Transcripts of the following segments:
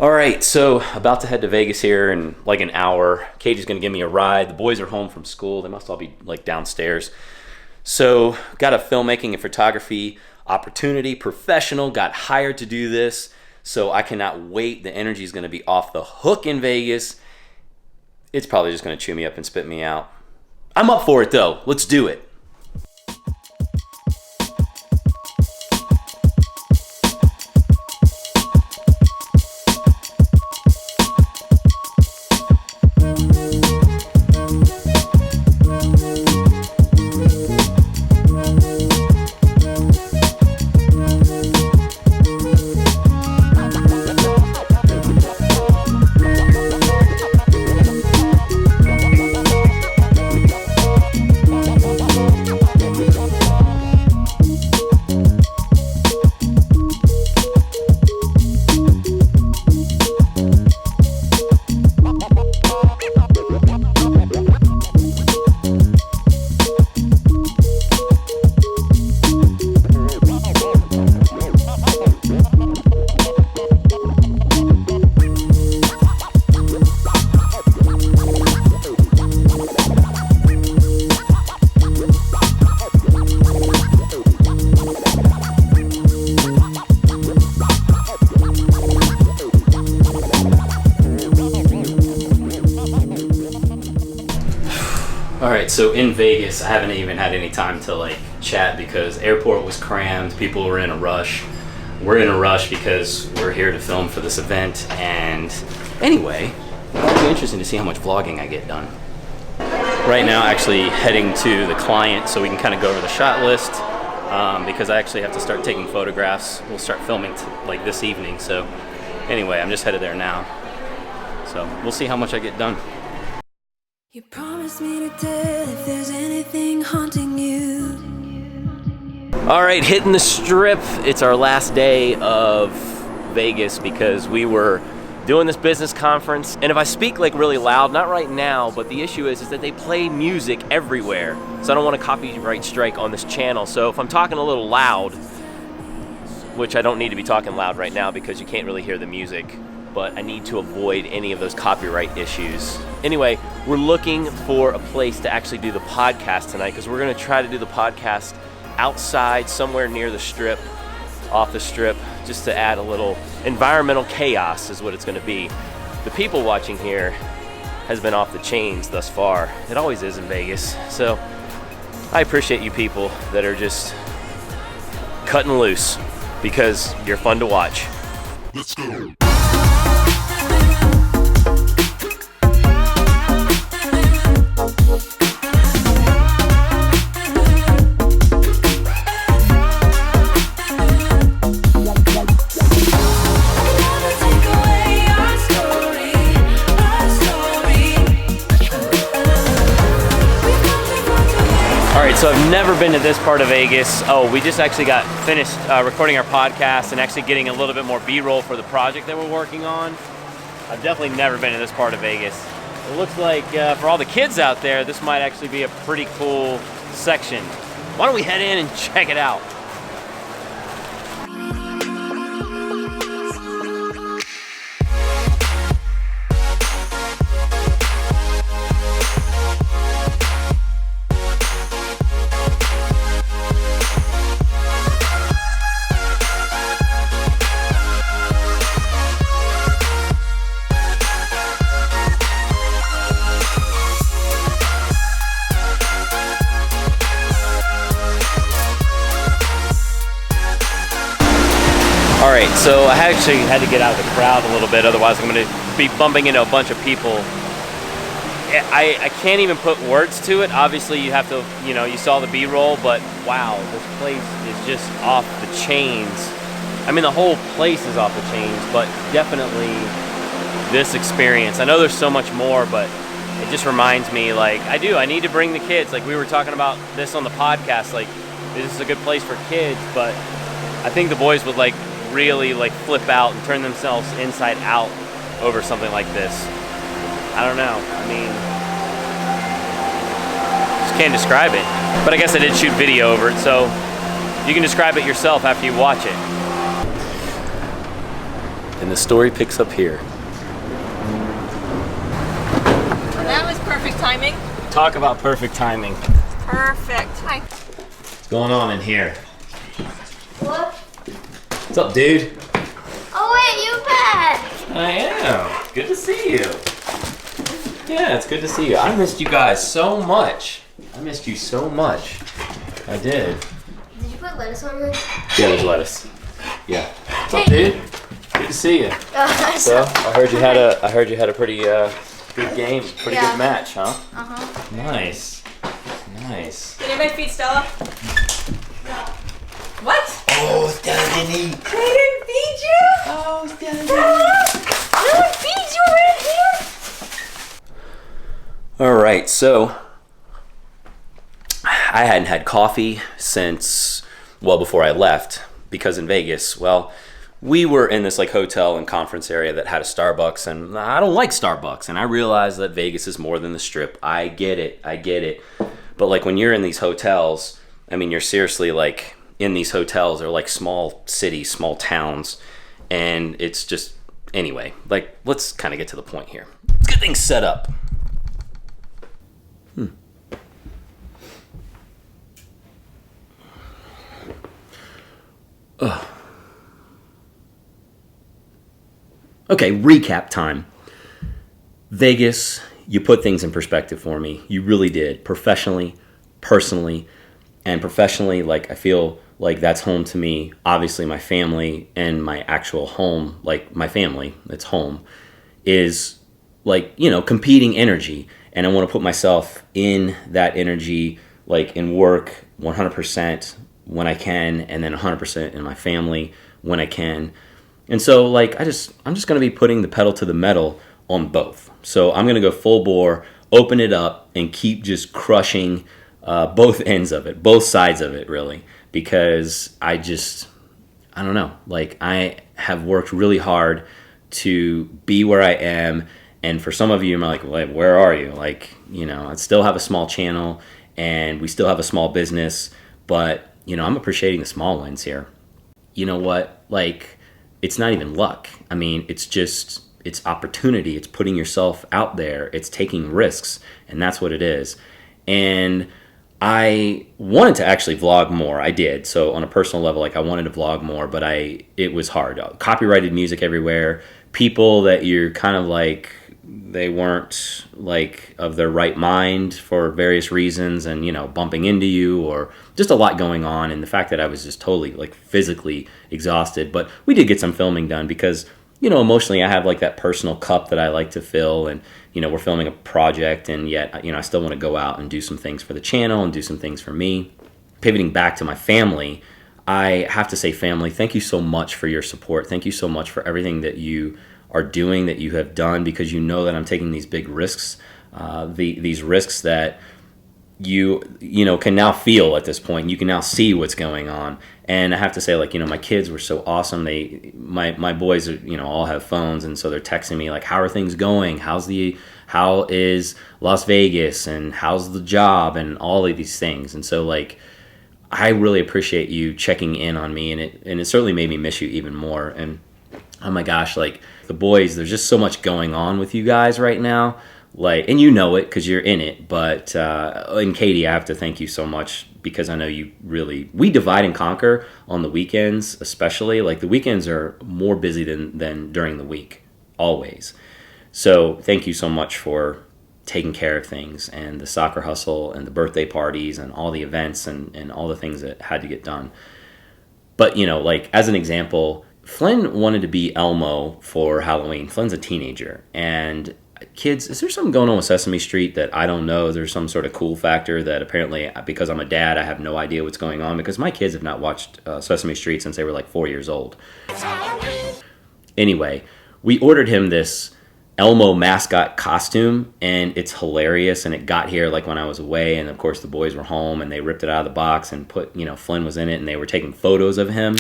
All right, so about to head to Vegas here in like an hour. Katie's gonna give me a ride. The boys are home from school. They must all be like downstairs. So got a filmmaking and photography opportunity, professional, got hired to do this. So I cannot wait. The energy is gonna be off the hook in Vegas. It's probably just gonna chew me up and spit me out. I'm up for it though. Let's do it. All right, so in Vegas, I haven't even had any time to like chat because airport was crammed, people were in a rush. We're in a rush because we're here to film for this event, and anyway, it'll be interesting to see how much vlogging I get done. Right now, actually heading to the client so we can kind of go over the shot list because I actually have to start taking photographs. We'll start filming like this evening, so anyway, I'm just headed there now. So we'll see how much I get done. You promised me to tell if there's anything haunting you. All right, hitting the strip. It's our last day of Vegas because we were doing this business conference. And if I speak like really loud, not right now, but the issue is that they play music everywhere. So I don't want a copyright strike on this channel. So if I'm talking a little loud, which I don't need to be talking loud right now because you can't really hear the music, but I need to avoid any of those copyright issues. Anyway, we're looking for a place to actually do the podcast tonight because we're gonna try to do the podcast outside somewhere near the strip, off the strip, just to add a little environmental chaos is what it's gonna be. The people watching here has been off the chains thus far. It always is in Vegas. So I appreciate you people that are just cutting loose because you're fun to watch. Let's go. So I've never been to this part of Vegas. Oh, we just actually got finished recording our podcast and actually getting a little bit more B-roll for the project that we're working on. I've definitely never been to this part of Vegas. It looks like for all the kids out there, this might actually be a pretty cool section. Why don't we head in and check it out? All right, so I actually had to get out of the crowd a little bit, otherwise I'm going to be bumping into a bunch of people. I can't even put words to it. Obviously, you have to, you saw the B-roll, but wow, this place is just off the chains. I mean, the whole place is off the chains, but definitely this experience. I know there's so much more, but it just reminds me, like, I need to bring the kids. Like, we were talking about this on the podcast, like, this is a good place for kids, but I think the boys would, like, really like flip out and turn themselves inside out over something like this. I don't know. I mean, just can't describe it. But I guess I did shoot video over it, so you can describe it yourself after you watch it. And the story picks up here. That was perfect timing. Talk about perfect timing. Perfect. Hi. What's going on in here? What? What's up, dude? Oh wait, you back? I am. Good to see you. Yeah, it's good to see you. I missed you guys so much. I missed you so much. I did. Did you put lettuce on it? Yeah, there's lettuce. Yeah. What's up, dude? Good to see you. So, I heard you had a pretty good game, pretty good match, huh? Uh-huh. Nice. Nice. Did anybody feed Stella? No. What? Oh, Stella didn't eat. They didn't feed you? Oh, Stella didn't Stella? No one feeds you around here? All right, so I hadn't had coffee since, well, before I left, because in Vegas, well, we were in this like hotel and conference area that had a Starbucks, and I don't like Starbucks, and I realize that Vegas is more than the Strip. I get it. But like when you're in these hotels, I mean, you're seriously like in these hotels, they're like small cities, small towns, and it's just, anyway, like let's kind of get to the point here. Let's get things set up. Okay, recap time. Vegas, you put things in perspective for me. You really did. Professionally, personally, and professionally, like I feel like that's home to me. Obviously, my family and my actual home, like my family, it's home, is like, you know, competing energy. And I want to put myself in that energy, like in work 100% when I can, and then 100% in my family when I can. And so, like, I'm just going to be putting the pedal to the metal on both. So I'm going to go full bore, open it up, and keep just crushing both ends of it, both sides of it, really, because I don't know. Like, I have worked really hard to be where I am. And for some of you, I'm like, well, where are you? Like, you know, I still have a small channel, and we still have a small business, but, you know, I'm appreciating the small wins here. You know what? Like, it's not even luck. I mean, it's opportunity. It's putting yourself out there. It's taking risks, and that's what it is. And I wanted to actually vlog more. I did. So on a personal level, like I wanted to vlog more, but it was hard. Copyrighted music everywhere. People that you're kind of like, they weren't like of their right mind for various reasons, and, you know, bumping into you, or just a lot going on. And the fact that I was just totally like physically exhausted, but we did get some filming done because, you know, emotionally I have like that personal cup that I like to fill, and, you know, we're filming a project, and yet, you know, I still want to go out and do some things for the channel and do some things for me. Pivoting back to my family, I have to say, family, thank you so much for your support. Thank you so much for everything that you are doing, that you have done, because you know that I'm taking these big risks, these risks that you know can now feel at this point. You can now see what's going on. And I have to say, like, you know, my kids were so awesome. My boys are, you know, all have phones, and so they're texting me like, how are things going? How is Las Vegas, and how's the job, and all of these things. And so, like, I really appreciate you checking in on me, and it certainly made me miss you even more. And oh my gosh, like, the boys, there's just so much going on with you guys right now, like, and you know it because you're in it. But and Katie, I have to thank you so much, because I know you really, we divide and conquer on the weekends, especially. Like, the weekends are more busy than during the week, always. So thank you so much for taking care of things, and the soccer hustle, and the birthday parties, and all the events, and all the things that had to get done. But, you know, like, as an example, Flynn wanted to be Elmo for Halloween. Flynn's a teenager. And kids, is there something going on with Sesame Street that I don't know? There's some sort of cool factor that apparently, because I'm a dad, I have no idea what's going on, because my kids have not watched Sesame Street since they were like 4 years old. Anyway, we ordered him this Elmo mascot costume, and it's hilarious, and it got here like when I was away, and of course the boys were home, and they ripped it out of the box and put, you know, Flynn was in it, and they were taking photos of him.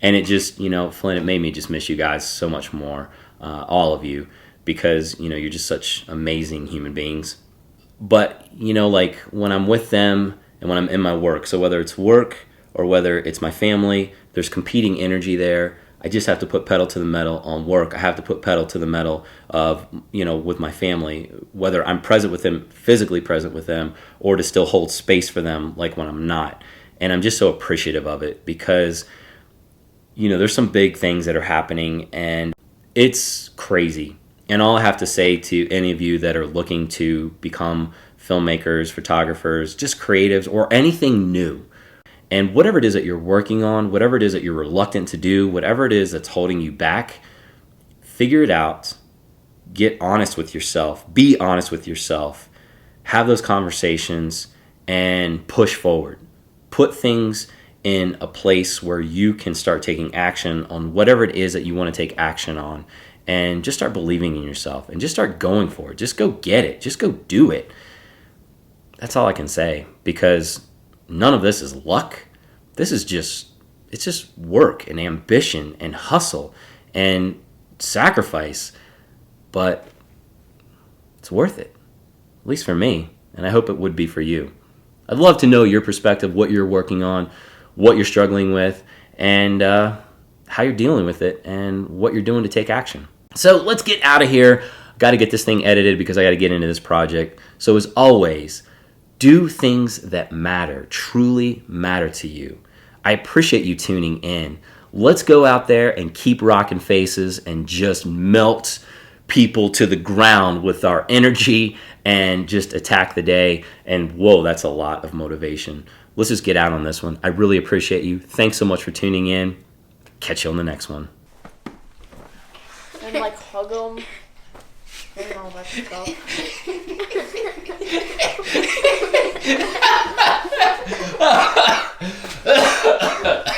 And it just, you know, Flynn, it made me just miss you guys so much more, all of you, because, you know, you're just such amazing human beings. But, you know, like, when I'm with them and when I'm in my work, so whether it's work or whether it's my family, there's competing energy there. I just have to put pedal to the metal on work. I have to put pedal to the metal of, with my family, whether I'm present with them, physically present with them, or to still hold space for them like when I'm not. And I'm just so appreciative of it because, there's some big things that are happening and it's crazy. And all I have to say to any of you that are looking to become filmmakers, photographers, just creatives, or anything new, and whatever it is that you're working on, whatever it is that you're reluctant to do, whatever it is that's holding you back, figure it out. Get honest with yourself. Be honest with yourself. Have those conversations and push forward. Put things in a place where you can start taking action on whatever it is that you want to take action on. And just start believing in yourself and just start going for it. Just go get it. Just go do it. That's all I can say, because none of this is luck. This is it's just work and ambition and hustle and sacrifice. But it's worth it, at least for me. And I hope it would be for you. I'd love to know your perspective, what you're working on, what you're struggling with, and how you're dealing with it, and what you're doing to take action. So let's get out of here. Got to get this thing edited because I got to get into this project. So as always, do things that matter, truly matter to you. I appreciate you tuning in. Let's go out there and keep rocking faces and just melt people to the ground with our energy and just attack the day. And whoa, that's a lot of motivation. Let's just get out on this one. I really appreciate you. Thanks so much for tuning in. Catch you on the next one. And hug them and all that stuff.